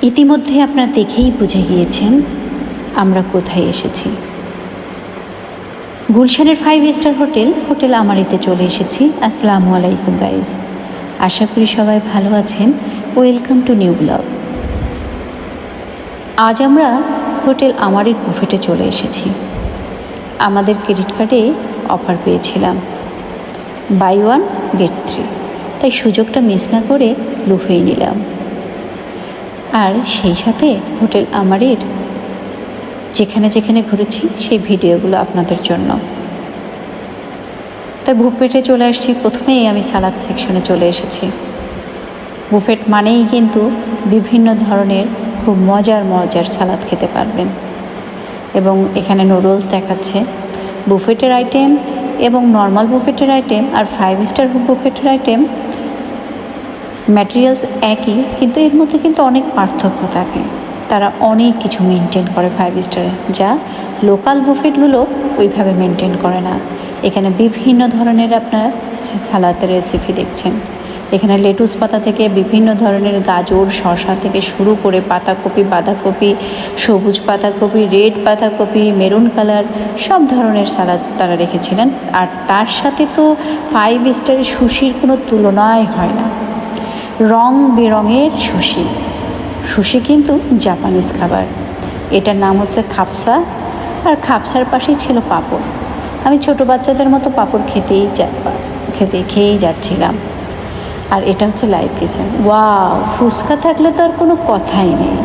ইতিমধ্যে আপনারা দেখেই বুঝে গিয়েছেন আমরা কোথায় এসেছি। গুলশানের 5 স্টার হোটেল আমারিতে চলে এসেছি। আসসালামু আলাইকুম গাইজ, আশা করি সবাই ভালো আছেন। Welcome to new blog. আজ আমরা হোটেল আমারির বুফেটে চলে এসেছি। আমাদের ক্রেডিট কার্ডে অফার পেয়েছিলাম বাই 1 গেট 3, তাই সুযোগটা মিস না করে লুফেই নিলাম। আর সেই সাথে হোটেল আমারির যেখানে যেখানে ঘুরেছি সেই ভিডিওগুলো আপনাদের জন্য। তাই বুফেটে চলে আসছি। প্রথমেই আমি সালাদ সেকশনে চলে এসেছি। বুফেট মানেই কিন্তু বিভিন্ন ধরনের খুব মজার সালাদ খেতে পারবেন। এবং এখানে নুডলস দেখাচ্ছে। বুফেটের আইটেম এবং নর্মাল বুফেটের আইটেম আর 5 স্টার বুফেটের আইটেম ম্যাটেরিয়ালস একই, কিন্তু এর মধ্যে কিন্তু অনেক পার্থক্য থাকে। তারা অনেক কিছু মেনটেন করে 5 স্টারে, যা লোকাল বুফেটগুলো ওইভাবে মেনটেন করে না। এখানে বিভিন্ন ধরনের আপনারা সালাদের রেসিপি দেখছেন। এখানে লেটুস পাতা থেকে বিভিন্ন ধরনের গাজর, শসা থেকে শুরু করে পাতাকপি, বাঁধাকপি, সবুজ পাতাকপি, রেড পাতাকপি, মেরুন কালার সব ধরনের সালাদ তারা রেখেছিলেন। আর তার সাথে তো 5 স্টারের সুশির কোনো তুলনাই হয় না। রং বেরঙের সুশি কিন্তু জাপানিজ খাবার। এটার নাম হচ্ছে খাপসা, আর খাপসার পাশেই ছিল পাঁপড়। আমি ছোট বাচ্চাদের মতো পাঁপড় খেয়েই যাচ্ছিলাম। আর এটা হচ্ছে লাইভ কিচেন। ওয়াও, ফুচকা থাকলে তো আর কোনো কথাই নেই।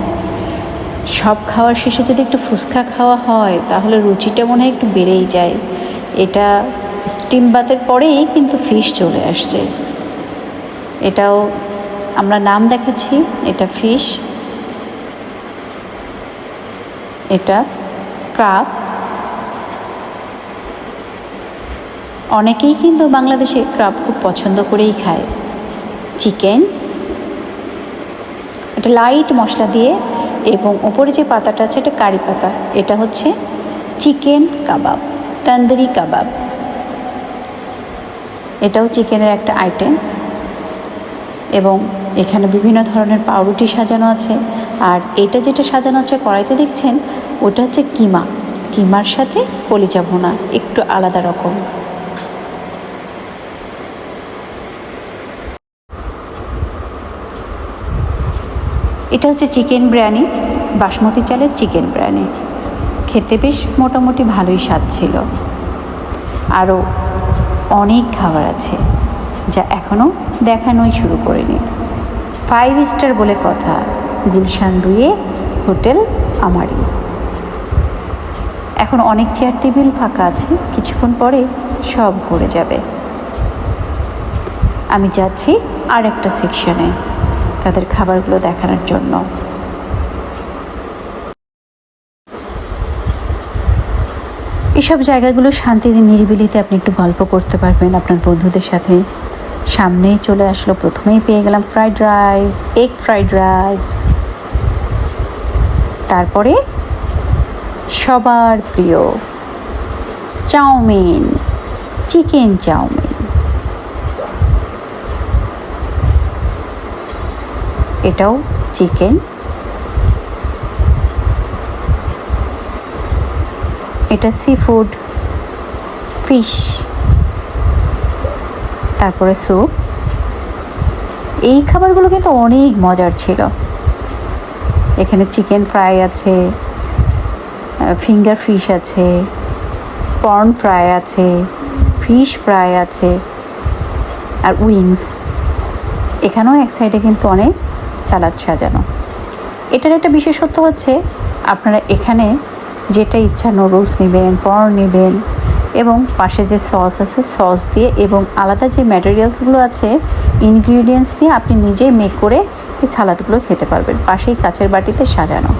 সব খাওয়ার শেষে যদি একটু ফুচকা খাওয়া হয় তাহলে রুচিটা মনে হয় একটু বেড়েই যায়। এটা স্টিম বাতের পরেই কিন্তু ফিশ চলে আসছে। এটাও আমরা নাম দেখাচ্ছি, এটা ফিশ, এটা ক্রাব। অনেকেই কিন্তু বাংলাদেশে ক্রাব খুব পছন্দ করেই খায়। চিকেন, এটা লাইট মশলা দিয়ে, এবং ওপরে যে পাতাটা আছে এটা কারি পাতা। এটা হচ্ছে চিকেন কাবাব, তন্দুরি কাবাব। এটাও চিকেনের একটা আইটেম। এবং এখানে বিভিন্ন ধরনের পাউরুটি সাজানো আছে। আর এটা যেটা সাজানো আছে কড়াইতে দেখছেন, ওটা হচ্ছে কিমার সাথে কলিজা ভুনা, একটু আলাদা রকম। এটা হচ্ছে চিকেন বিরিয়ানি, বাসমতি চালের চিকেন বিরিয়ানি। খেতে বেশ মোটামুটি ভালোই স্বাদ ছিল। আরও অনেক খাবার আছে যা এখনও দেখানোই শুরু করিনি। 5 স্টার বলে কথা, গুলশান 2 হোটেল আমারি। এখন অনেক চেয়ার টেবিল ফাঁকা আছে, কিছুক্ষণ পরে সব ভরে যাবে। আমি যাচ্ছি আর একটা সেকশনে তাদের খাবারগুলো দেখানোর জন্য। এসব জায়গাগুলো শান্তিতে নিরিবিলিতে আপনি একটু গল্প করতে পারবেন আপনার বন্ধুদের সাথে। সামনেই চলে আসলো, প্রথমেই পেয়ে গেলাম fried rice, egg fried rice. তারপরে সবার প্রিয় চাউমিন, চিকেন চাউমিন। এটাও চিকেন। এটা সি ফুড, ফিশ, তারপরে স্যুপ। এই খাবারগুলো কিন্তু অনেক মজার ছিল। এখানে চিকেন ফ্রাই আছে, ফিঙ্গার ফিশ আছে, প্রন ফ্রাই আছে, ফিশ ফ্রাই আছে, আর উইংস। এখানেও এক সাইডে কিন্তু অনেক সালাদ সাজানো। এটার একটা বিশেষত্ব হচ্ছে আপনারা এখানে যেটা ইচ্ছা নুডলস নেবেন, প্রন নেবেন, এবং পাশে যে সস আছে সস দিয়ে, এবং আলাদা যে ম্যাটেরিয়ালসগুলো আছে ইনগ্রিডিয়েন্টস নিয়ে আপনি নিজেই মেক করে এই সালাদগুলো খেতে পারবেন। পাশেই কাচের বাটিতে সাজানো।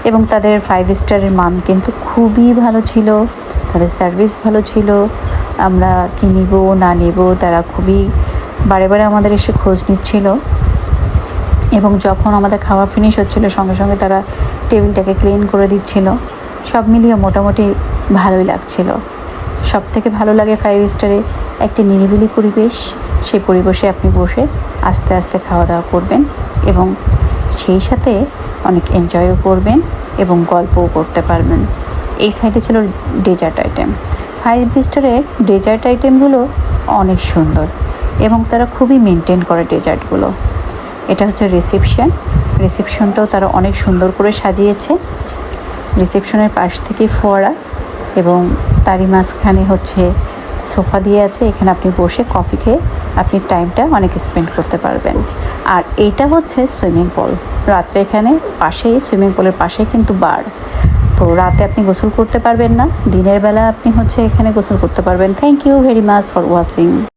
এবং তাদের 5 স্টারের মান কিন্তু খুবই ভালো ছিল, তাদের সার্ভিস ভালো ছিল। আমরা কি নিব না নিব তারা খুবই বারে আমাদের এসে খোঁজ নিচ্ছিল। এবং যখন আমাদের খাওয়া ফিনিশ হচ্ছিল সঙ্গে সঙ্গে তারা টেবিলটাকে ক্লিন করে দিচ্ছিল। সব মিলিয়ে মোটামুটি ভালোই লাগছিল। সব থেকে ভালো লাগে 5 স্টারে একটি নিরিবিলি পরিবেশ। সেই পরিবেশে আপনি বসে আস্তে আস্তে খাওয়া দাওয়া করবেন এবং সেই সাথে অনেক এনজয়ও করবেন এবং গল্পও করতে পারবেন। এই সাইডে ছিল ডেজার্ট আইটেম। 5 স্টারের ডেজার্ট আইটেমগুলো অনেক সুন্দর এবং তারা খুবই মেনটেন করে ডেজার্টগুলো। এটা হচ্ছে রিসেপশনটাও তারা অনেক সুন্দর করে সাজিয়েছে। রিসেপশনের পাশ থেকে ফোয়ারা এবং তারই মাঝখানে হচ্ছে সোফা দিয়ে আছে, এখানে আপনি বসে কফি খেয়ে আপনি টাইমটা অনেক স্পেন্ড করতে পারবেন। আর এইটা হচ্ছে সুইমিং পুল। রাত্রে এখানে পাশেই সুইমিং পুলের পাশেই কিন্তু বার, তো রাতে আপনি গোসল করতে পারবেন না, দিনের বেলা আপনি হচ্ছে এখানে গোসল করতে পারবেন। Thank you very much for watching.